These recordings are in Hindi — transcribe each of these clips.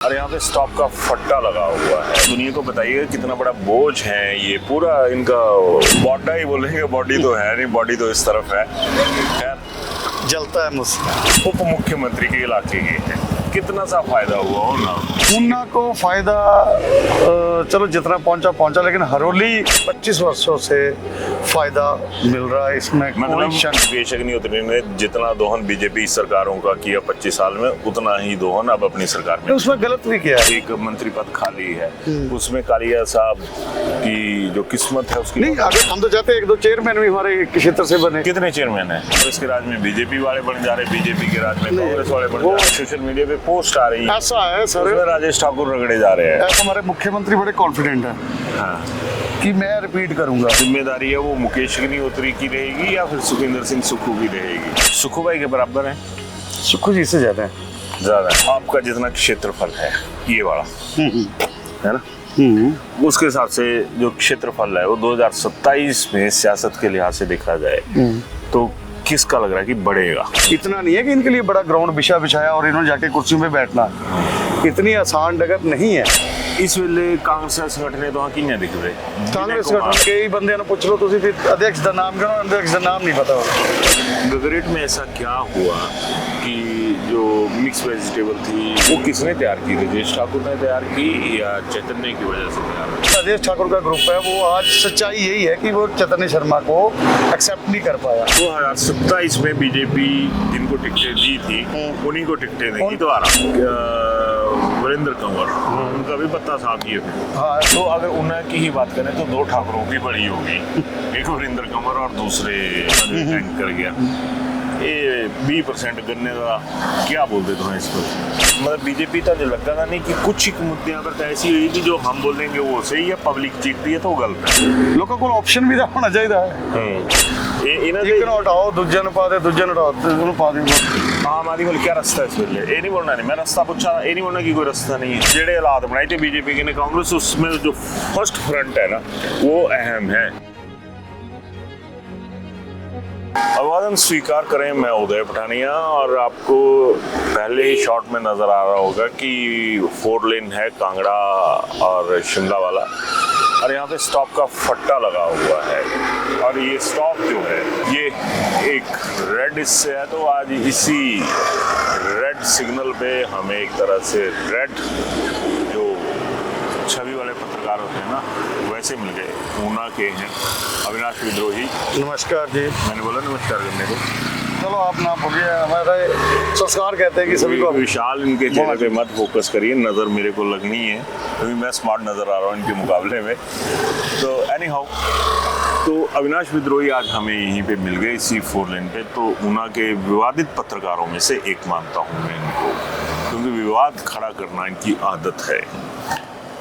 और यहाँ पे स्टॉप का फट्टा लगा हुआ है। दुनिया को बताइए कितना बड़ा बोझ है ये पूरा इनका। बॉडा ही बोलेंगे, बॉडी तो है नहीं, बॉडी तो इस तरफ है। खैर जलता है मुझसे। उप मुख्यमंत्री के इलाके के है, कितना सा फायदा हुआ उन्ना को फायदा चलो जितना पहुंचा, लेकिन हरोली 25 वर्षों से फायदा मिल रहा है इसमें। मतलब मुकेश अग्निहोत्री ने जितना दोहन बीजेपी सरकारों का किया 25 साल में, उतना ही दोहन अब अपनी सरकार में। उसमें गलत भी किया है। एक मंत्री पद खाली है, उसमें कालिया साहब की जो किस्मत है उसकी नहीं, अगर हम तो चाहते हैं 1-2 चेयरमैन भी हमारे क्षेत्र से बने। कितने चेयरमैन है? और इसके राज में बीजेपी वाले बन जा रहे, बीजेपी के राज में कांग्रेस वाले बन जा रहे। सोशल मीडिया पे पोस्ट आ रही है, ऐसा है सर, राजेश ठाकुर रगड़े जा रहे हैं। ऐसा हमारे मुख्यमंत्री बड़े कॉन्फिडेंट है कि मैं रिपीट करूंगा। जिम्मेदारी है वो मुकेश अग्निहोत्री की रहेगी या फिर सुखविंदर सिंह सुक्खू की रहेगी? सुक्खू भाई के बराबर है, सुक्खू जी से ज्यादा है। आपका जितना क्षेत्रफल है ये वाला है ना, उसके हिसाब से जो क्षेत्रफल है वो 2027 में सियासत के लिहाज से देखा जाए तो किसका लग रहा है कि बढ़ेगा? इतना नहीं है कि इनके लिए बड़ा ग्राउंड बिछाया और इन्होंने जाके कुर्सियों पे बैठना, इतनी आसान डगर नहीं है। इस वेले कांग्रेस संगठन तो किन्ने दिख रहे? कांग्रेस संगठन के ही बंदे ने पूछ लो तुसी फिर अध्यक्ष का नाम करो, अध्यक्ष का नाम नहीं पता होगा। गगरेट में ऐसा क्या हुआ कि जो मिक्स वेजिटेबल थी वो किसने तैयार की? राजेश ठाकुर ने तैयार की या चैतन्य की वजह से तैयार? राजेश ठाकुर का ग्रुप है वो। आज सच्चाई यही है कि वो चैतन्य शर्मा को एक्सेप्ट नहीं कर पाया। 2027 में बीजेपी जिनको टिकटें दी थी उन्हीं को टिकटें देगी दोबारा। वीरेंद्र कंवर, उनका भी पत्ता साफ ही है। हाँ, तो अगर उन्हीं की ही बात करें तो 2 ठाकुरों की बड़ी होगी, एक वीरेंद्र कंवर और दूसरे टैंक कर गया। ये 20% गन्ने का क्या बोलते तो इसको? मतलब बीजेपी का जो लगता था नहीं कि कुछ ही मुद्दे अगर ऐसी हुई कि जो हम बोलेंगे वो सही है, पब्लिक जीतती है तो गलत है। लोगों को ऑप्शन भी होना चाहिए। एक हटाओ दूजे ने पा दे, दूजे ने हटाओ पा दे। आम आदमी को क्या रास्ता है इस वेले? ये नहीं बोलना, नहीं मैं रास्ता पूछा, ये नहीं बोलना कि कोई रास्ता नहीं है। जेड़े हालात बनाए थे बीजेपी के ने कांग्रेस, उसमें जो फर्स्ट फ्रंट है ना वो अहम है। अभिवादन स्वीकार करें, मैं उदय पठानिया और आपको पहले ही शॉट में नजर आ रहा होगा कि 4 लेन है कांगड़ा और शिमला वाला, और यहाँ पे स्टॉप का फट्टा लगा हुआ है। और ये स्टॉप जो है ये एक रेड इससे है, तो आज इसी रेड सिग्नल पे हमें एक तरह से रेड जो छवि वाले पत्रकार होते हैं ना वैसे मिल गए। ऊना के हैं अविनाश विद्रोही। नमस्कार जी। मैंने बोला नमस्कार करने को। चलो आप ना बोलिए, हमारे संस्कार कहते हैं कि सभी को विशाल इनके चेहरे पे मत फोकस करिए, नज़र मेरे को लगनी है क्योंकि मैं स्मार्ट नज़र आ रहा हूँ इनके मुकाबले में। तो एनी हाउ, तो अविनाश विद्रोही आज हमें यहीं पे मिल गए इसी 4 लेन पे। तो ऊना के विवादित पत्रकारों में से एक मानता हूँ मैं इनको, क्योंकि विवाद खड़ा करना इनकी आदत है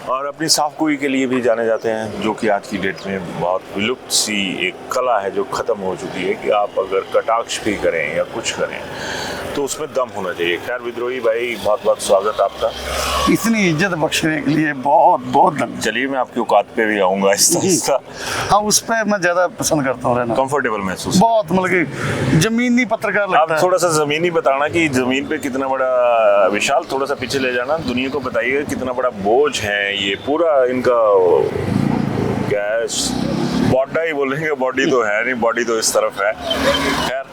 और अपनी साफगोई के लिए भी जाने जाते हैं, जो कि आज की डेट में बहुत विलुप्त सी एक कला है जो ख़त्म हो चुकी है कि आप अगर कटाक्ष भी करें या कुछ करें तो उसमें दम होना चाहिए। खैर विद्रोही भाई, बहुत बहुत स्वागत आपका। इतनी इज्जत बख्शने के लिए बहुत बहुत धन्यवाद। चलिए मैं आपकी औकात पे भी आऊँगा आहिस्ता। हाँ, उस पर मैं ज़्यादा पसंद करता हूँ रहना, कंफर्टेबल महसूस बहुत, मतलब कि जमीनी पत्रकार लगता है। आप थोड़ा सा ज़मीनी बताना कि ज़मीन पे कितना बड़ा, विशाल थोड़ा सा पीछे ले जाना, दुनिया को बताइए कितना बड़ा बोझ है ये पूरा इनका। क्या है, बॉडा ही बोलेंगे, बॉडी तो है नहीं, बॉडी तो इस तरफ है। खैर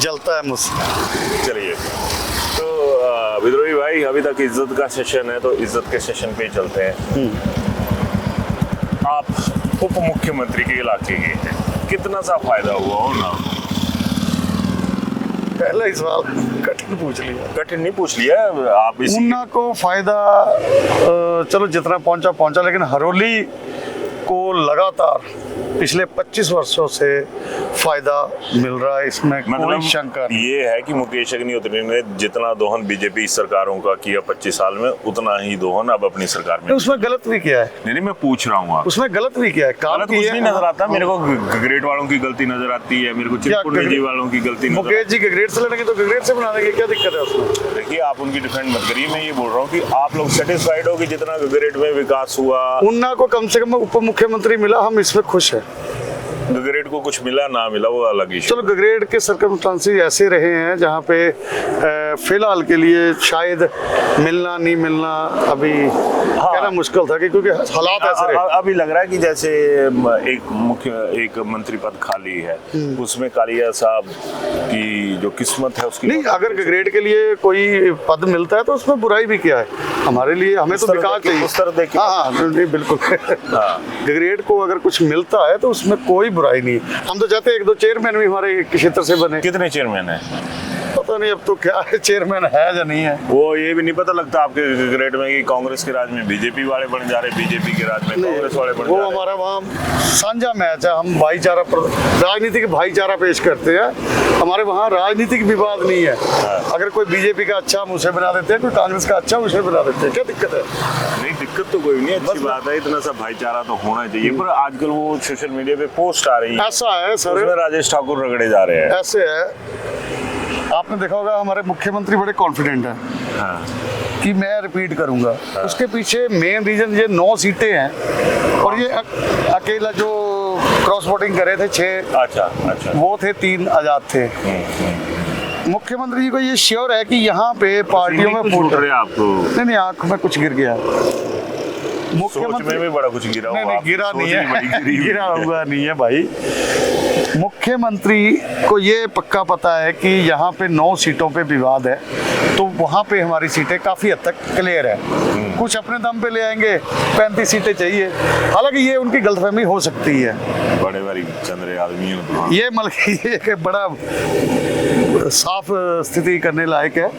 जलता है मुझसे। चलिए, तो विद्रोही भाई अभी तक इज्जत का सेशन है तो इज्जत के सेशन पे चलते हैं। आप उप मुख्यमंत्री के इलाके के हैं, कितना सा फायदा हुआ ना? पहला ही सवाल कठिन पूछ लिया। कठिन नहीं पूछ लिया आप। ऊना को फायदा चलो जितना पहुंचा, लेकिन हरोली को लगातार पिछले 25 वर्षों से फायदा मिल रहा है इसमें। मतलब कोई शंका नहीं। ये है कि मुकेश अग्निहोत्री ने जितना दोहन बीजेपी सरकारों का किया 25 साल में, उतना ही दोहन अब अपनी सरकार में। उसमें गलत भी किया है। नहीं मैं पूछ रहा हूँ, उसमें गलत भी किया है। गलत कुछ नहीं नजर आता मेरे को। ग्रेड वालों की गलती नजर आती है मेरे को, चिरकुंडी जी वालों की गलती। मुकेश जी ग्रेड से लड़ेंगे तो ग्रेड से बना देंगे, क्या दिक्कत है उसमें? देखिए आप उनकी डिफेंड मत करिए, मैं ये बोल रहा हूँ कि आप लोग सेटिस्फाइड हो कि जितना ग्रेड में विकास हुआ। ऊना को कम से कम उप मुख्यमंत्री मिला, हम इसमें खुश हैं। गगरेट को कुछ मिला ना मिला वो अलग ही। चलो गगरेट के सर्कमस्टांसेस ऐसे रहे हैं जहाँ पे फिलहाल के लिए शायद मिलना नहीं मिलना अभी कहना मुश्किल था, क्योंकि हालात ऐसे रहे। अभी लग रहा है कि जैसे एक मंत्री पद खाली है, उसमें कालिया साहब की जो किस्मत है उसकी नहीं, अगर गगरेट के लिए कोई पद मिलता है तो उसमें बुराई भी क्या है हमारे लिए, हमें तो विकास चाहिए उस तरह देखिए। हाँ नहीं बिल्कुल गगरेट को अगर कुछ मिलता है तो उसमें कोई बुराई नहीं। हम तो चाहते हैं एक दो चेयरमैन भी हमारे क्षेत्र से बने। कितने चेयरमैन है पता नहीं अब तो क्या है, चेयरमैन है या नहीं है वो ये भी नहीं पता लगता आपके गगरेट में कि कांग्रेस के राज में बीजेपी वाले बन जा रहे, बीजेपी के राज में कांग्रेस वाले बन जा वो रहे। हमारा वहाँ साझा मैच है, हम भाईचारा राजनीतिक भाईचारा पेश करते हैं, हमारे वहाँ राजनीतिक विवाद नहीं है। अगर कोई बीजेपी का अच्छा हम उसे बना देते हैं, कोई कांग्रेस का अच्छा उसे बना देते हैं, क्या दिक्कत है? नहीं दिक्कत तो कोई नहीं, अच्छी बात है, इतना सा भाईचारा तो होना चाहिए। पर आजकल वो सोशल मीडिया पे पोस्ट आ रही है, ऐसा है सर, उसमें राजेश ठाकुर रगड़े जा रहे हैं। ऐसे है, आपने देखा होगा हमारे मुख्यमंत्री बड़े कॉन्फिडेंट हैं कि मैं रिपीट करूंगा। उसके पीछे मेन रीजन ये 9 सीटें हैं और ये अकेला जो क्रॉस वोटिंग करे थे 6, अच्छा वो थे 3 आजाद थे। मुख्यमंत्री जी को ये श्योर है कि यहाँ पे पार्टियों में फूट रहे आपको। नहीं आंख में कुछ गिर गया, मुख्यमंत्री में भी बड़ा कुछ गिरा हुआ। नहीं गिरा नहीं है, गिरा हुआ नहीं है भाई। मुख्यमंत्री को ये पक्का पता है कि यहाँ पे 9 सीटों पे विवाद है, तो वहाँ पे हमारी सीटें काफ़ी हद तक क्लियर है। कुछ अपने दम पे ले आएंगे, 35 सीटें चाहिए। हालांकि ये उनकी गलतफहमी हो सकती है, बड़े बड़ी चंद्रे आदमी है ये ये एक बड़ा साफ स्थिति करने लायक है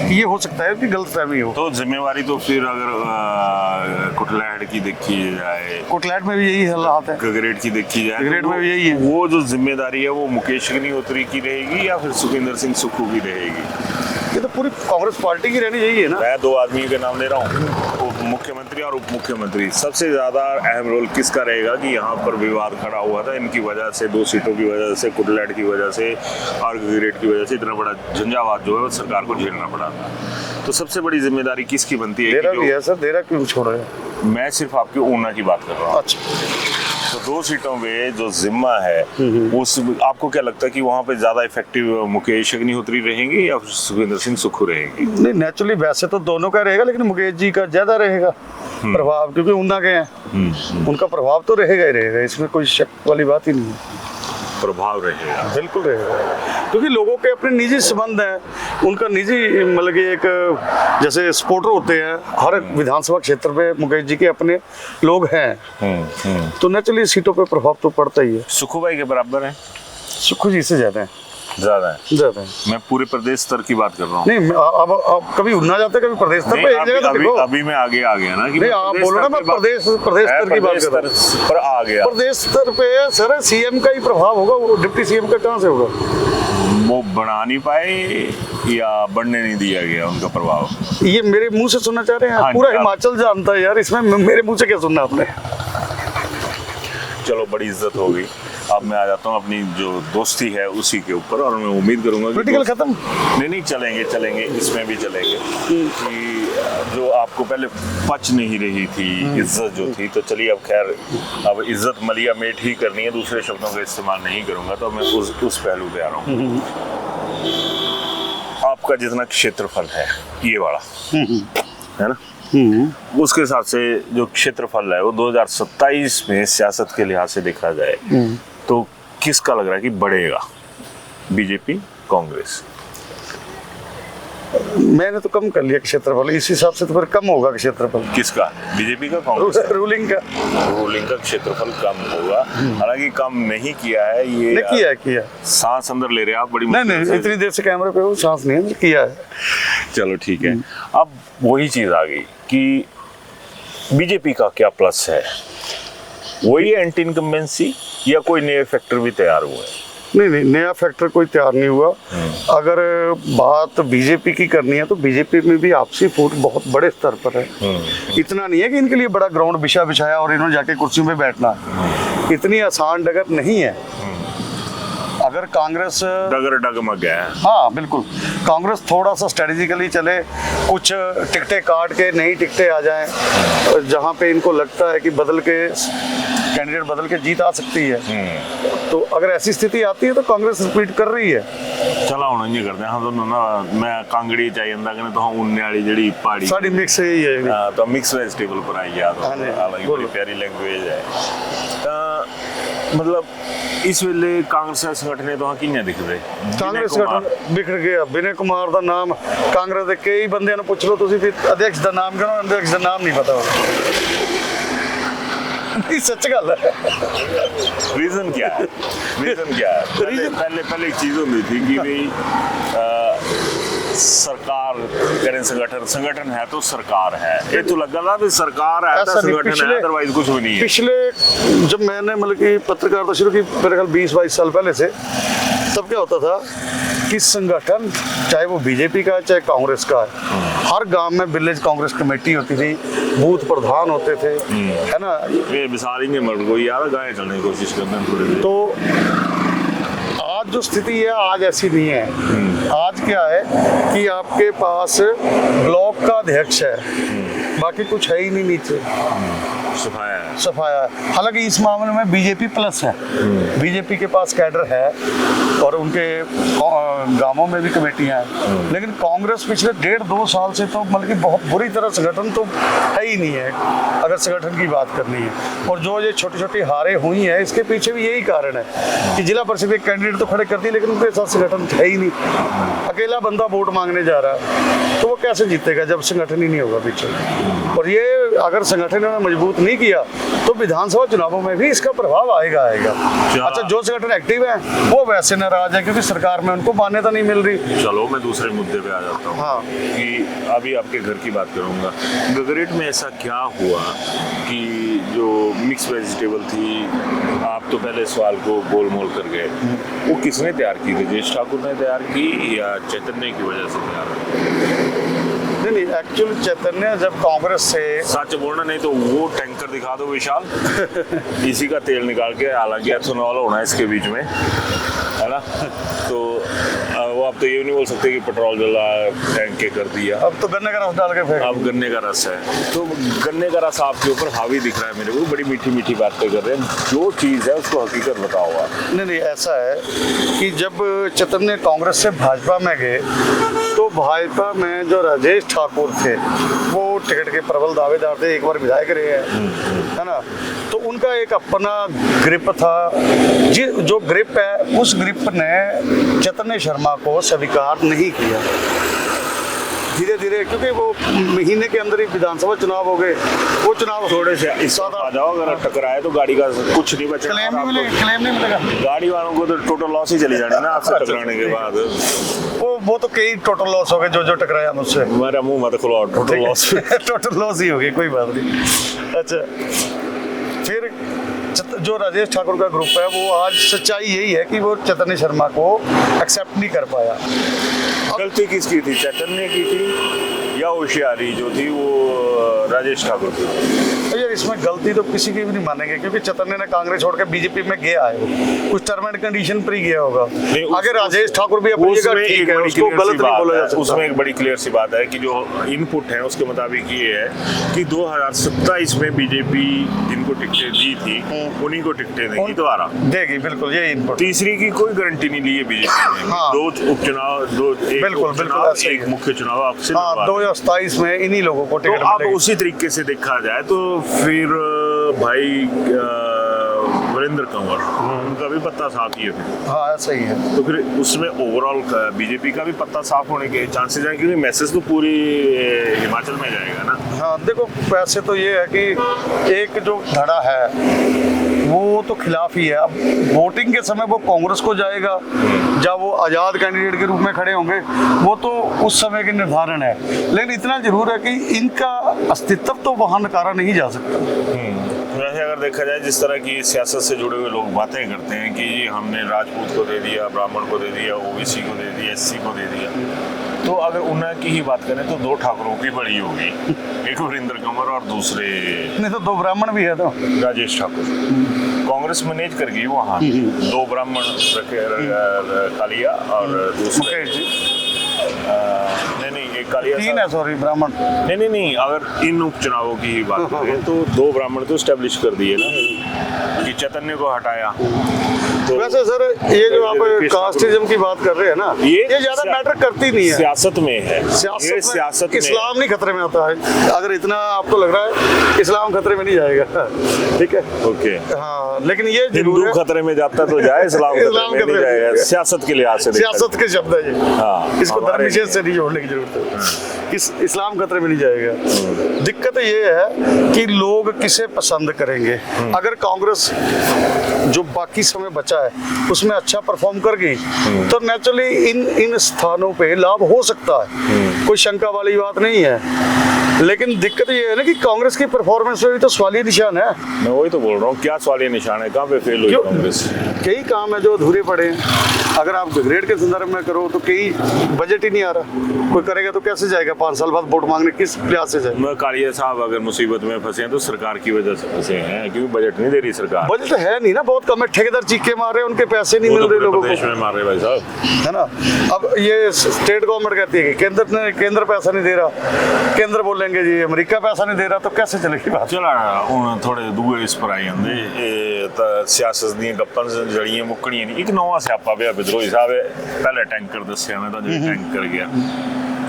कि ये हो सकता है कि गलतफहमी हो। तो जिम्मेवारी तो फिर अगर कुटलैट की देखी जाए, कुटलैट में भी यही हालात है, गगरेट की देखी जाए, गगरेट में भी यही है। वो जो जिम्मेदारी है वो मुकेश अग्निहोत्री की रहेगी या फिर सुखविंदर सिंह सुक्खू की रहेगी? ये तो पूरी कांग्रेस पार्टी की रहनी चाहिए ना। मैं 2 आदमियों के नाम ले रहा हूँ, मुख्यमंत्री और उप मुख्यमंत्री। सबसे ज्यादा अहम रोल किसका रहेगा कि यहाँ पर विवाद खड़ा हुआ था इनकी वजह से, 2 सीटों की वजह से, कुटलैट की वजह से और गगरेट की वजह से इतना बड़ा झंझावात जो है वो सरकार को झेलना पड़ा था। तो सबसे बड़ी जिम्मेदारी किसकी बनती है? देरा भी है सर, देरा क्यों छोड़ रहे हैं? मैं सिर्फ आपकी ऊना की बात कर रहा हूँ। अच्छा, तो 2 सीटों पे जो जिम्मा है उस आपको क्या लगता है कि वहाँ पे ज्यादा इफेक्टिव मुकेश अग्निहोत्री रहेंगे या सुखविंदर सिंह सुक्खू रहेंगे? नहीं नेचुरली वैसे तो दोनों का रहेगा, लेकिन मुकेश जी का ज्यादा रहेगा प्रभाव, क्योंकि ऊना के हैं। उनका प्रभाव तो रहेगा ही रहेगा, इसमें कोई शक वाली बात ही नहीं है। प्रभाव रहेगा, बिल्कुल रहेगा, क्योंकि लोगों के अपने निजी संबंध हैं, उनका निजी मतलब कि एक जैसे सपोर्टर होते हैं हर विधानसभा क्षेत्र में, मुकेश जी के अपने लोग हैं। तो नेचुरली सीटों पे प्रभाव तो पड़ता ही है। सुक्खू भाई के बराबर है? सुक्खू जी से ज्यादा है। ज्यादा है। मैं पूरे प्रदेश स्तर की बात कर रहा हूँ। नहीं अब कभी उन्ना जाते कभी प्रदेश स्तर पे, एक जगह तो देखो। अभी मैं आगे आ गया ना कि नहीं आप बोलो ना, मैं प्रदेश स्तर की बात कर रहा हूँ। पर आ गया प्रदेश स्तर पे सर सीएम का ही प्रभाव होगा, वो डिप्टी सीएम का कहाँ से होगा? वो बना नहीं पाए या बढ़ने नहीं दिया गया उनका प्रभाव? ये मेरे मुंह से सुनना चाह रहे हैं? पूरा हिमाचल जानता है यार, इसमें मेरे मुंह से क्या सुनना आपने? चलो बड़ी इज्जत होगी। अब मैं आ जाता हूँ अपनी जो दोस्ती है उसी के ऊपर, और मैं उम्मीद करूंगा पॉलिटिकल खत्म नहीं चलेंगे इसमें भी चलेंगे कि जो आपको पहले पच नहीं रही थी इज्जत जो थी, तो चलिए अब खैर अब इज्जत मलिया मेट ही करनी है, दूसरे शब्दों का इस्तेमाल नहीं करूंगा। तो मैं उस पहलू पे आ रहा हूँ। आपका जितना क्षेत्रफल है ये वाला है ना, उसके हिसाब से जो क्षेत्रफल है वो 2027 में सियासत के लिहाज से देखा जाए तो किसका लग रहा है कि बढ़ेगा? बीजेपी, कांग्रेस? मैंने तो कम कर लिया क्षेत्रफल, इस हिसाब से तो फिर कम होगा क्षेत्रफल। किसका? बीजेपी का, कांग्रेस का? रूलिंग का क्षेत्रफल कम होगा। हालांकि कम नहीं किया है ये, किया सांस अंदर ले रहे हैं आप बड़ी नहीं इतनी देर से कैमरे पे हो, सांस नहीं किया है। चलो ठीक है। अब वही चीज आ गई कि बीजेपी का क्या प्लस है? वही एंटी इनकम्बेंसी या कोई नए फैक्टर भी तैयार हुए हैं? नहीं नया फैक्टर कोई तैयार नहीं हुआ। अगर बात बीजेपी की करनी है तो बीजेपी में भी आपसी फूट बहुत बड़े स्तर पर है। इतना नहीं है कि इनके लिए बड़ा ग्राउंड बिछाया और इन्होंने जाके कुर्सियों पे बैठना, इतनी आसान डगर नहीं है। अगर कांग्रेस डगर डगमग है, हाँ बिल्कुल, कांग्रेस थोड़ा सा स्ट्रेटेजिकली चले, कुछ टिकटें काट के नई टिकटें आ जाएं, जहाँ पे इनको लगता है कि बदल के कैंडिडेट बदल के जीत आ सकती है। तो अगर ऐसी स्थिति आती है तो कांग्रेस रिपीट कर रही है। चला हुण इंज करदे हां दोनों ना, मैं कांगड़ी च आई जंदा कने तो उन्ने वाली जेहड़ी पहाड़ी साड़ी मिक्स है ये हाँ, तो मिक्स वेजिटेबल पर आई याद हाँ जी, हालांकि बड़ी प्यारी लैंग्वेज है। तो मतलब इस वेले कांग्रेस दे संगठन तो कियां दिखदे? कांग्रेस संगठन बिखर गया। विनय कुमार का नाम कांग्रेस के कई बंदे पूछ लो तुसी भी, अध्यक्ष का नाम कहो, अध्यक्ष का नाम नहीं पता होगा। नहीं सच गल है। रीजन क्या है? रीजन क्या है? पहले एक चीज होती थी कि भाई सरकार करें, संगठन है तो सरकार है। ये तो लगा ना भी सरकार है तो संगठन है, अदरवाइज कुछ भी नहीं है। पिछले जब मैंने मतलब कि पत्रकारिता शुरू की मेरे ख्याल 20-22 साल पहले से, तब क्या होता था कि संगठन चाहे वो बीजेपी का है चाहे कांग्रेस का है, हर गांव में विलेज कांग्रेस कमेटी होती थी, बूथ प्रधान होते थे, है ना। ये मिसाल ही नहीं मर कोई यार गाय चलने की कोशिश करते हैं थोड़ी। तो आज जो स्थिति है आज ऐसी नहीं है। आज क्या है कि आपके पास ब्लॉक का अध्यक्ष है, बाकी कुछ है ही नहीं नीचे, सफाया है। हालांकि इस मामले में बीजेपी प्लस है, बीजेपी के पास कैडर है और उनके गांवों में भी कमेटियां हैं, लेकिन कांग्रेस पिछले 1.5-2 साल से तो मतलब कि बहुत बुरी तरह संगठन तो है ही नहीं है, अगर संगठन की बात करनी है। और जो ये छोटी छोटी हारें हुई हैं इसके पीछे भी यही कारण है कि जिला परिषद के कैंडिडेट तो खड़े कर दिए लेकिन उनके साथ संगठन है ही नहीं। अकेला बंदा वोट मांगने जा रहा है तो वो कैसे जीतेगा जब संगठन ही नहीं होगा पीछे। और ये अगर संगठन ने मजबूत नहीं किया तो विधानसभा चुनावों में भी इसका प्रभाव आएगा। अच्छा, जो संगठन एक्टिव है वो वैसे नाराज है क्योंकि सरकार में उनको मान्यता नहीं मिल रही। चलो मैं दूसरे मुद्दे पे आ जाता हूँ। हाँ, कि अभी आपके घर की बात करूंगा, गगरेट में ऐसा क्या हुआ कि जो मिक्स वेजिटेबल थी, आप तो पहले सवाल को गोल मोल कर गए, वो किसने तैयार की? राजेश ठाकुर ने तैयार की या चैतन्य की वजह से तैयार की? नहीं, एक्चुअली चैतन्य जब कांग्रेस से, सच बोलना नहीं तो वो टैंकर दिखा दो विशाल, इसी का तेल निकाल के, हालांकि एथेनॉल होना है इसके बीच में, है ना। तो वो आप तो ये नहीं बोल सकते कि पेट्रोल जला टैंक के कर दिया। अब तो गन्ने का रस डाल के फेंक। अब गन्ने का रस है, तो गन्ने का रस आपके ऊपर हावी दिख रहा है मेरे को। बड़ी मीठी मीठी बातें कर रहे हैं, जो चीज़ है उसको हकीकत बताओ आप। नहीं, ऐसा है कि जब चैतन्य कांग्रेस से भाजपा में गए तो भाजपा में जो राजेश ठाकुर थे वो टिकट के प्रबल दावेदार थे, एक बार विधायक रहे हैं, है ना। तो उनका एक अपना ग्रिप था, जो ग्रिप है उस ग्रिप ने चैतन्य शर्मा को स्वीकार नहीं किया। धीरे धीरे क्योंकि वो महीने के अंदर ही विधानसभा चुनाव हो गए, वो चुनाव थोड़े से आ जाओ, अगर टकराए तो गाड़ी का कुछ नहीं बचेगा। क्लेम नहीं मिलेगा गाड़ी वालों को तो टोटल लॉस ही चली जानी ना आपसे टकराने के बाद। वो तो कई टोटल लॉस हो गए जो टकराया मुझसे। मेरा मुंह मत खुलाओ, टोटल लॉस टोटल लॉस ही हो गई, कोई बात नहीं। अच्छा, फिर जो राजेश ठाकुर का ग्रुप है वो आज सच्चाई यही है कि वो चैतन्य शर्मा को एक्सेप्ट नहीं कर पाया। गलती किसकी थी? चैतन्य की थी या होशियारी जो थी वो राजेश ठाकुर की? तो यार इसमें गलती तो किसी की भी नहीं मानेंगे क्योंकि चैतन्य ने कांग्रेस छोड़ के बीजेपी में गया है, कुछ टर्म एंड कंडीशन पर ही गया होगा। आगे राजेश ठाकुर भी अपनी जगह ठीक है, उसको गलत नहीं बोला जा सकता। उसमें एक बड़ी क्लियर सी बात है कि जो इनपुट है उसके मुताबिक ये है कि 2027 में बीजेपी जिनको टिकटें दी थी उन्हीं को टिकटें देगी दोबारा, देगी, बिल्कुल ये इनपुट। तीसरी की कोई गारंटी नहीं ली है बीजेपी ने। हाँ, 2 उपचुनाव, 2 बिल्कुल एक मुख्य चुनाव आपसे 2027 में इन्हीं लोगों को टिकट मिलेगी। अब उसी तरीके से देखा जाए तो फिर भाई वीरेंद्र कंवर, उनका भी पत्ता साफ ही है। हाँ ऐसा ही है। तो फिर उसमें ओवरऑल बीजेपी का भी पत्ता साफ होने के चांसेस हैं क्योंकि मैसेज तो पूरी हिमाचल में जाएगा ना। हाँ देखो, वैसे तो ये है कि एक जो धड़ा है वो तो खिलाफ ही है। अब वोटिंग के समय वो कांग्रेस को जाएगा, जब वो आज़ाद कैंडिडेट के रूप में खड़े होंगे वो तो उस समय के निर्धारण है, लेकिन इतना जरूर है कि इनका अस्तित्व तो वहाँ नकारा नहीं जा सकता। वैसे अगर देखा जाए जिस तरह की सियासत से जुड़े हुए लोग बातें करते हैं कि हमने राजपूत को दे दिया, ब्राह्मण को दे दिया, ओबीसी को दे दिया, एससी को दे दिया, तो अगर उनकी ही बात करें तो 2 ठाकुरों की बड़ी होगी, एक वीरेंद्र कंवर और दूसरे नहीं तो 2 ब्राह्मण भी है तो राजेश ठाकुर। कांग्रेस मैनेज कर गई वहाँ 2 ब्राह्मण कालिया और दूसरे नहीं एक कालिया 3 है, सॉरी, ब्राह्मण। नहीं, अगर इन उपचुनावों की ही बात करें तो 2 ब्राह्मण तो स्टैब्लिश कर दिए ना, कि चैतन्य को हटाया। तो वैसे सर ये जो आप कास्टिज्म की बात कर रहे हैं ना, ये ज्यादा मैटर करती नहीं है। सियासत में है, ये सियासत में इस्लाम नहीं खतरे में आता है। अगर इतना आपको लग रहा है इस्लाम खतरे में नहीं जाएगा, ठीक है, ओके, हाँ, लेकिन ये हिंदू खतरे में जाता तो जाए, इस्लाम खतरे में नहीं जाएगा। सियासत के लिहाज से, सियासत के शब्द है ये, हाँ, इसको धर्म विशेष से नहीं जोड़ने की जरूरत है। इस्लाम खतरे में नहीं जाएगा। दिक्कत ये है कि लोग किसे पसंद करेंगे। अगर कांग्रेस जो बाकी समय बचा है उसमें अच्छा परफॉर्म कर गई तो नेचुरली इन स्थानों पे लाभ हो सकता है, कोई शंका वाली बात नहीं है। लेकिन दिक्कत ये है ना कि कांग्रेस की परफॉर्मेंस में भी तो सवालिया निशान है। मैं वही तो बोल रहा हूँ, क्या सवालिया निशान है, कहाँ पे फेल हुई कांग्रेस? कई काम है जो अधूरे पड़े हैं। अगर आप ग्रेड के संदर्भ में करो तो कई बजट ही नहीं आ रहा, कोई करेगा तो कैसे जाएगा 5 साल बाद वोट मांगने, किस प्रयास से जाएगा? कालिया साहब अगर मुसीबत में फंसे हैं तो सरकार की वजह से फंसे हैं, क्योंकि बजट नहीं दे रही सरकार। बजट है नहीं ना, बहुत कम है, ठेकेदार चीखे मार रहे हैं, उनके पैसे नहीं मिल रहे लोगों को, देश में मार रहे भाई साहब, है ना। अब ये स्टेट गवर्नमेंट कहती है कि केंद्र पैसा नहीं दे रहा, केंद्र बोलेंगे जी अमेरिका पैसा नहीं दे रहा, तो कैसे चलेगी बात? चला हूँ थोड़े दूए इस पर आई जाते सियासत दी गप्पन जड़ियां मुक्कड़ियां नहीं। एक नवा स्यापा पिया विद्रोही साहब पहले टैंकर दसिया मैं जो टैंकर गया,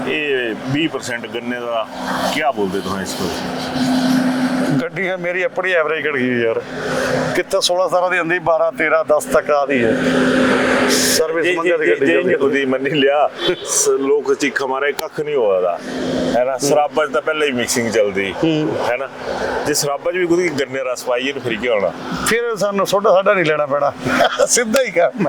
ये 20% गन्ने का क्या बोलते तुम इसको? गड्डी है मेरी अपनी एवरेज कट गई यार, कितना 16-17 दी आंदी, 12-13-10 तक आती है सर्विस मंगा दी गड्डी खुदी मनी लिया। लोग चीख हमारे कख नहीं हो रहा है ना, शराबा तो पहले ही मिक्सिंग चलती है ना, जे शराबा भी खुद गन्ने रस पाइए तो फिर क्या होना, फिर सानू सोडा साडा नहीं लेना पैना, सीधा ही काम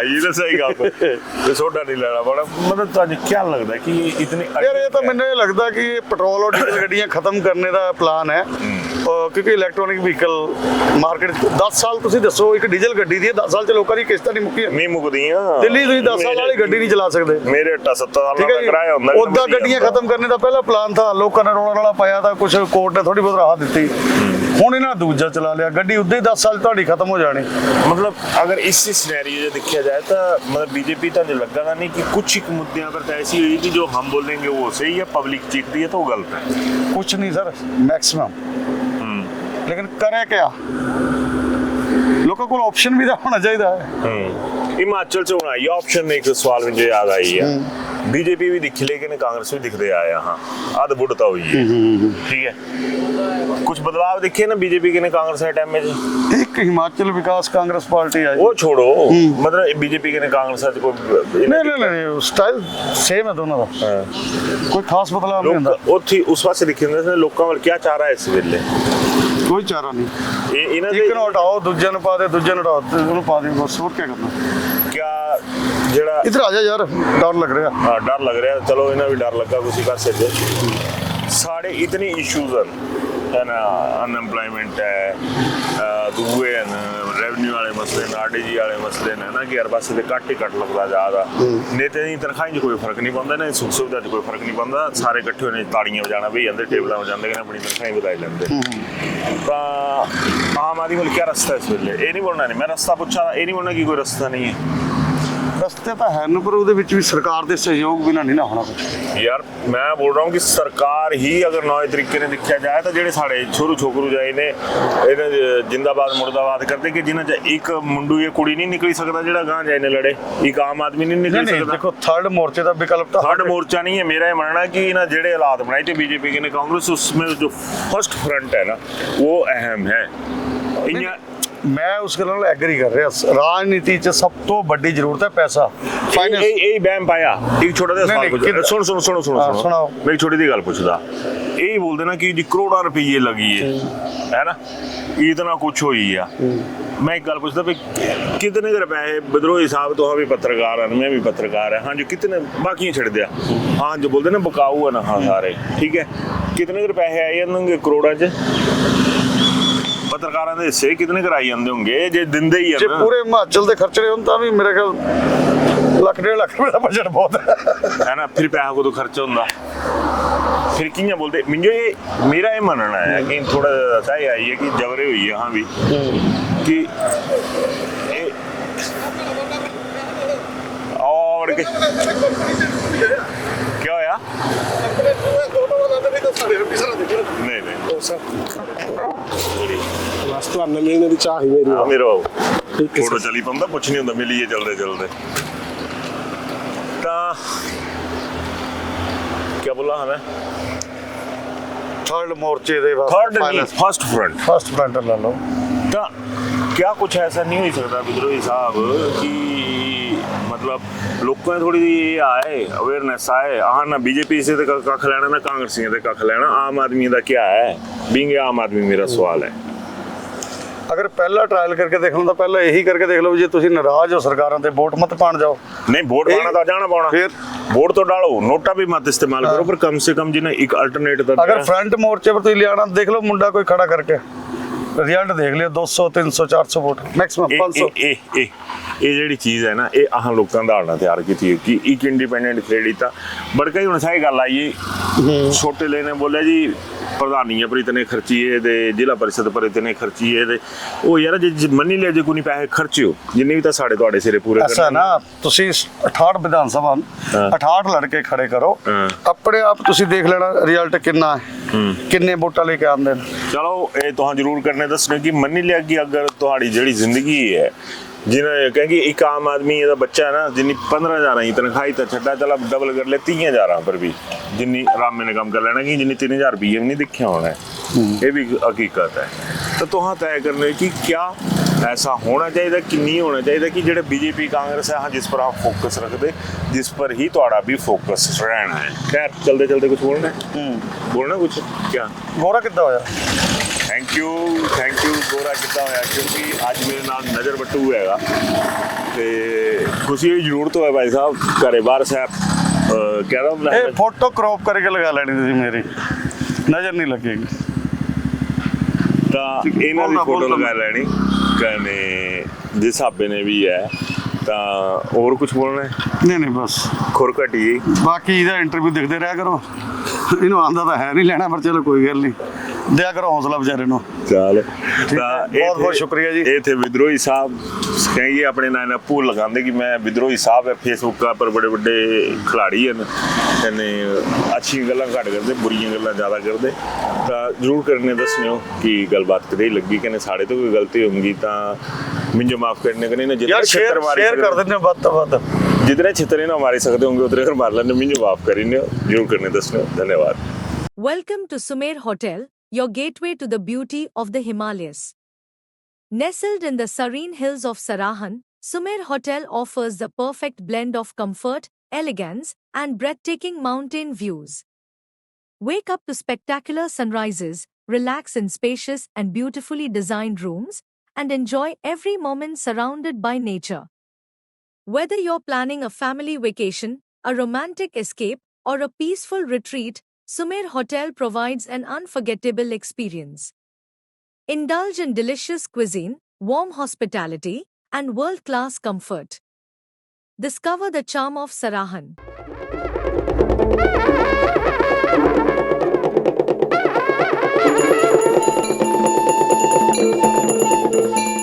ये तो सही काम है, सोडा नहीं लेना पड़ा। मतलब तुझे क्या लगता है कि इतनी यार, ये तो मैंने लगता कि पेट्रोल और डीजल गड्डियां खत्म करने का प्लान है, क्योंकि इलेक्ट्रॉनिक व्हीकल मार्केट 10 साल ਤੁਸੀਂ ਦੱਸੋ ਇੱਕ ਡੀਜ਼ਲ ਗੱਡੀ ਦੀ 10 ਸਾਲ ਚ ਲੋਕਾਂ ਦੀ ਕਿਸ਼ਤਾਂ ਨਹੀਂ ਮੁੱਕਦੀਆਂ। ਦਿੱਲੀ ਤੁਸੀਂ 10 ਸਾਲ ਵਾਲੀ ਗੱਡੀ ਨਹੀਂ ਚਲਾ ਸਕਦੇ, ਮੇਰੇ 70 ਸਾਲ ਦਾ ਕਿਰਾਇਆ ਹੁੰਦਾ। ਉਹਦਾ ਗੱਡੀਆਂ ਖਤਮ ਕਰਨੇ ਦਾ ਪਹਿਲਾ ਪਲਾਨ था, ਲੋਕਾਂ ਨੇ ਰੋਲਾ ਰੋਲਾ ਪਾਇਆ ਤਾਂ ਕੁਝ ਕੋਰਟ ਨੇ ਥੋੜੀ ਬਹੁਤ ਰਾਹਤ ਦਿੱਤੀ, ਹੁਣ ਇਹਨਾਂ ਦੂਜਾ ਚਲਾ ਲਿਆ, ਗੱਡੀ ਉਦੋਂ ਹੀ 10 ਸਾਲ ਤੁਹਾਡੀ ਖਤਮ ਹੋ ਜਾਣੀ। मतलब अगर इस सिनेरियो जो देखा जाए तो मतलब बीजेपी तो लगा नहीं कि कुछ एक मुद्दों पर ऐसी हुई कि जो हम बोलेंगे वो सही है, पब्लिक चीखती है तो वो गलत है। कुछ नहीं सर, मैक्सिमम, लेकिन करे क्या, लोगों को ऑप्शन भी तो होना चाहिए। हिमाचल से होना ये ऑप्शन एक सवाल मुझे याद आई है, बीजेपी भी दिखी लेकिन कांग्रेस भी दिखते आए, हाँ अध बुढ़ता हुई है, ठीक है, कुछ बदलाव दिखे ना बीजेपी के ने कांग्रेस के टाइम में जी। एक हिमाचल विकास कांग्रेस पार्टी आई, वो छोड़ो, मतलब बीजेपी के ने कांग्रेस को नहीं स्टाइल सेम है दोनों का, कोई खास बदलाव नहीं होता। वो थी उस पास दिखे लोगों वाल क्या चाह रहा है इस वेले, कोई चारा नहीं, एक ਨੂੰ ਹਟਾਓ ਦੂਜੇ ਨੂੰ ਪਾ ਦੇ, ਦੂਜੇ ਨੂੰ ਹਟਾਓ ਉਹਨੂੰ ਪਾ ਦੇ, ਬਸ ਹੋਰ ਕੀ ਕਰਨਾ। क्या ਜਿਹੜਾ इधर आ जा यार, डर लग रहा है। हाँ डर लग रहा है, चलो इन्हें भी डर लगा कुछ कर सकते। साढ़े इतने इश्यूज है ना, अनएम्प्लॉयमेंट है, दूए रेवन्यू वाले मसले ने, RDG वाले मसले ने ना, कि हर पासे ते घट ही घट लगता ज़्यादा। नेता दी तनखाही च कोई फर्क नहीं पौंदा ना, सुख सुविधा च कोई फर्क नहीं पौंदा, सारे इकट्ठे होने ताड़ियां बजाना भी जाते, टेबल बजाते कि अपनी तनखाही बधाई लेंदे। तो आम आदमी को क्या रस्ता है इस वेले? ये नहीं बोलना, नहीं मैं रस्ता पूछा, ये नहीं बोलना कि कोई रस्ता नहीं है, रस्ते तो है ना, पर ਉਹਦੇ ਵਿੱਚ ਵੀ ਸਰਕਾਰ ਦੇ ਸਹਿਯੋਗ ਬਿਨਾਂ नहीं ना होना कुछ। यार मैं बोल रहा हूँ कि सरकार ही अगर नए तरीके ने देखा जाए तो जेडे साढ़े छोरू छोकरू जाए ने जिंदाबाद मुर्दाबाद करते कि जिन्हें एक मुंडू ये कुड़ी नहीं निकली सकता जेड़ा गांव जाए ने लड़े, एक आम आदमी नहीं निकल सकता। देखो थर्ड मोर्चे का विकल्प तो थर्ड मोर्चा नहीं है, मेरा ये मानना है कि ना जेडे हालात बनाए थे बीजेपी के ने कांग्रेस, उसमें जो फर्स्ट फ्रंट है ना वो अहम है। मैं उस गल नाल एग्री कर रहा, राजनीति च सब तो बड़ी जरूरत है पैसा, फाइनेंस। यही बैम पाया एक छोटा सा सवाल पूछ, सुनो सुनो सुनो सुनो, मैं एक छोटी सी गल पूछदा, यही बोलते ना कि जी करोड़ों रुपये लगी है ना, इतना कुछ हुई है। मैं एक गल पूछता भाई कितने के रुपए विद्रोही साहब, तो भी पत्रकार हैं, मैं भी पत्रकार है, हाँ जो कितने बाकी छड़ दिया, हाँ जो बोलते ना बकाऊ है ना, हाँ सारे ठीक है, कितने के रुपए आए जाएंगे करोड़ों च, पत्रकारों के हिस्से कितने कराई जाते होंगे जे दिंदे ही है ना, पूरे हिमाचल के खर्चे हों तो भी मेरे ख्याल 1.5 लाख रुपए का बजट बहुत है ना, फिर पैसा को तो खर्चा होंगे, फिर कियां बोलते। मुझे ये मेरा ये मानना है कि थोड़ा ऐसा ही आई है कि जबरे हुई है, हाँ भी कि और नहीं नहीं ਬਸ ਤੁਹਾਨੂੰ ਮਿਲਣ ਦੀ ਚਾਹ ਹੀ ਮੇਰੀ हाँ मेरा ठीक है फोटो चली पाਉਂਦਾ ਕੁਛ ਨਹੀਂ ਹੁੰਦਾ ਮਿਲੀਏ ਚਲਦੇ ਚਲਦੇ ਤਾਂ क्या बोला हमें थर्ड मोर्चे दे थर्ड नहीं फर्स्ट फ्रंट फर्स्ट फ्रंट ला लो ਤਾਂ क्या कुछ ऐसा नहीं हो सकता विद्रोही साहब कि मतलब लोगों ने थोड़ी ये आए अवेयरनेस आए हाँ ना बीजेपी से तो कख लेना ना कांग्रेसी से कख लेना आम आदमी का क्या है बीइंग आम आदमी मेरा सवाल है अगर पहला ट्रायल करके देख लो तो पहले यही करके देख लो जे तुसी नाराज हो सरकारों ते वोट मत पाण जाओ नहीं वोट पाना तो जाना पाना फिर वोट तो डालो नोटा भी मत इस्तेमाल करो पर कम से कम जिन्हें एक अल्टरनेट अगर फ्रंट मोर्चे पर तुसी लियाना देख लो मुंडा कोई खड़ा करके रिजल्ट देख लियो 200 300 400 वोट मैक्सिमम 500 ਇਹ ਜਿਹੜੀ ਚੀਜ਼ ਹੈ ਨਾ ਇਹ ਆਹ ਲੋਕਾਂ ਦਾ ਧਾਰਨਾ ਤਿਆਰ ਕੀਤੀ ਹੈ ਕਿ ਇੱਕ ਇੰਡੀਪੈਂਡੈਂਟ ਖੇੜੀ ਤਾਂ ਬੜਕਾ ਹੀ ਹੁਣ ਸਾਰੀ ਗੱਲ ਆਈ ਛੋਟੇ ਲੈ ਨੇ ਬੋਲਿਆ ਜੀ ਪ੍ਰਧਾਨੀਆਂ ਪਰ ਇਤਨੇ ਖਰਚੀਏ ਦੇ ਜ਼ਿਲ੍ਹਾ ਪਰਿਸ਼ਦ ਪਰ ਇਤਨੇ ਖਰਚੀਏ ਦੇ ਉਹ ਯਾਰ ਜੇ ਮੰਨੀ ਲਿਆ ਜੇ ਕੋਈ ਨਹੀਂ ਪੈਸੇ ਖਰਚਿਓ ਜਿੰਨੇ ਵੀ ਤਾਂ ਸਾਡੇ ਤੁਹਾਡੇ ਸਿਰੇ ਪੂਰੇ ऐसा ना ਤੁਸੀਂ 68 ਵਿਧਾਨ ਸਭਾ 68 ਲੜਕੇ ਖੜੇ ਕਰੋ ਆਪਣੇ ਆਪ ਤੁਸੀਂ ਦੇਖ ਲੈਣਾ ਰਿਜ਼ਲਟ ਕਿੰਨਾ ਹੈ ਕਿੰਨੇ ਵੋਟਾਂ ਲੈ ਕੇ ਆਉਂਦੇ ਨੇ ਚਲੋ ਇਹ ਤੁਹਾਨੂੰ ਜ਼ਰੂਰ ਕਰਨੇ ਦੱਸਣੇ ਕਿ ਮੰਨੀ ਲਿਆ ਕਿ ਅਗਰ ਤੁਹਾਡੀ ਜਿਹੜੀ ਜ਼ਿੰਦਗੀ ਹੈ जिन्हें कहेंगे एक आम आदमी का बच्चा है ना जिन्नी 15,000 ही तनख्वाही तो छड्डा चला डबल कर ले 30,000 पर भी जिन्नी आराम ने काम कर लेना कि जिन्नी 3,000 रुपये नहीं दिखा होना है ये भी हकीकत है तो तुहां तय करने कि क्या ऐसा होना चाहिए कि नहीं होना चाहिए कि जेडे बीजेपी कांग्रेस है हाँ जिस पर आप फोकस रखते जिस पर ही थोड़ा भी फोकस रहना है खैर चलते चलते कुछ बोलना कुछ क्या ਗੋਰਾ ਕਿੱਦਾਂ ਹੋਇਆ थैंक यू गोरा कितना होया क्योंकि आज मेरे नाल नज़र बट्टू हैगा ते खुशी की जरूरत है भाई साहब घरे बाहर साहब कह रहा हूँ ਇਹ ਫੋਟੋ ਕ੍ਰੌਪ ਕਰਕੇ ਲਗਾ ਲੈਣੀ ਤੁਸੀਂ ਮੇਰੀ ਨਜ਼ਰ ਨਹੀਂ ਲੱਗੇਗੀ ਤਾਂ ਇਹਨਾਂ ਦੀ ਫੋਟੋ ਲਗਾ ਲੈਣੀ ਕਹਨੇ ਜਿਸ ਹਿਸਾਬੇ ਨੇ ਵੀ ਹੈ ਤਾਂ ਹੋਰ ਕੁਝ ਬੋਲਣਾ ਹੈ ਨਹੀਂ ਨਹੀਂ ਬਸ ਖੁਰ ਘਟੀ ਬਾਕੀ ਇਹਦਾ ਇੰਟਰਵਿਊ ਦੇਖਦੇ ਰਿਹਾ ਕਰੋ ਇਹਨੂੰ ਆਂਦਾ ਤਾਂ ਹੈ ਨਹੀਂ ਲੈਣਾ ਪਰ ਚਲੋ ਕੋਈ ਗੱਲ ਨਹੀਂ ਦਿਆ ਕਰੋ ਹੌਸਲਾ ਵਿਚਾਰੇ ਨੂੰ चल बहुत बहुत शुक्रिया जी। ये थे विद्रोही साहब कहेंगे अपने ना पूल लगाते कि मैं विद्रोही साहब है फेसबुक पर बड़े बड़े खिलाड़ी हैं कन्नै अच्छी गल्लां घट करते बुरियां गल्लां ज़्यादा करते तो जरूर करने दसने कि गलबात कदें लगी कन्नै साढ़े तो कोई गलती होगी तो मिंजो माफ़ करने कन्नै ना यार शेयर कर देने ਵੱਧ ਤੋਂ ਵੱਧ जितने छितरे ना मारे सकते होंगे उतने मार लेने मिंजो माफ़ करेंगे जरूर करने दसने धन्यवाद। Welcome to Sumer Hotel, your gateway to the beauty of the Himalayas. Nestled in the serene hills of Sarahan, Sumer Hotel offers the perfect blend of comfort, elegance, and breathtaking mountain views. Wake up to spectacular sunrises, relax in spacious and beautifully designed rooms, and enjoy every moment surrounded by nature. Whether you're planning a family vacation, a romantic escape, or a peaceful retreat, Sumer Hotel provides an unforgettable experience. Indulge in delicious cuisine, warm hospitality, and world-class comfort. Discover the charm of Sarahan.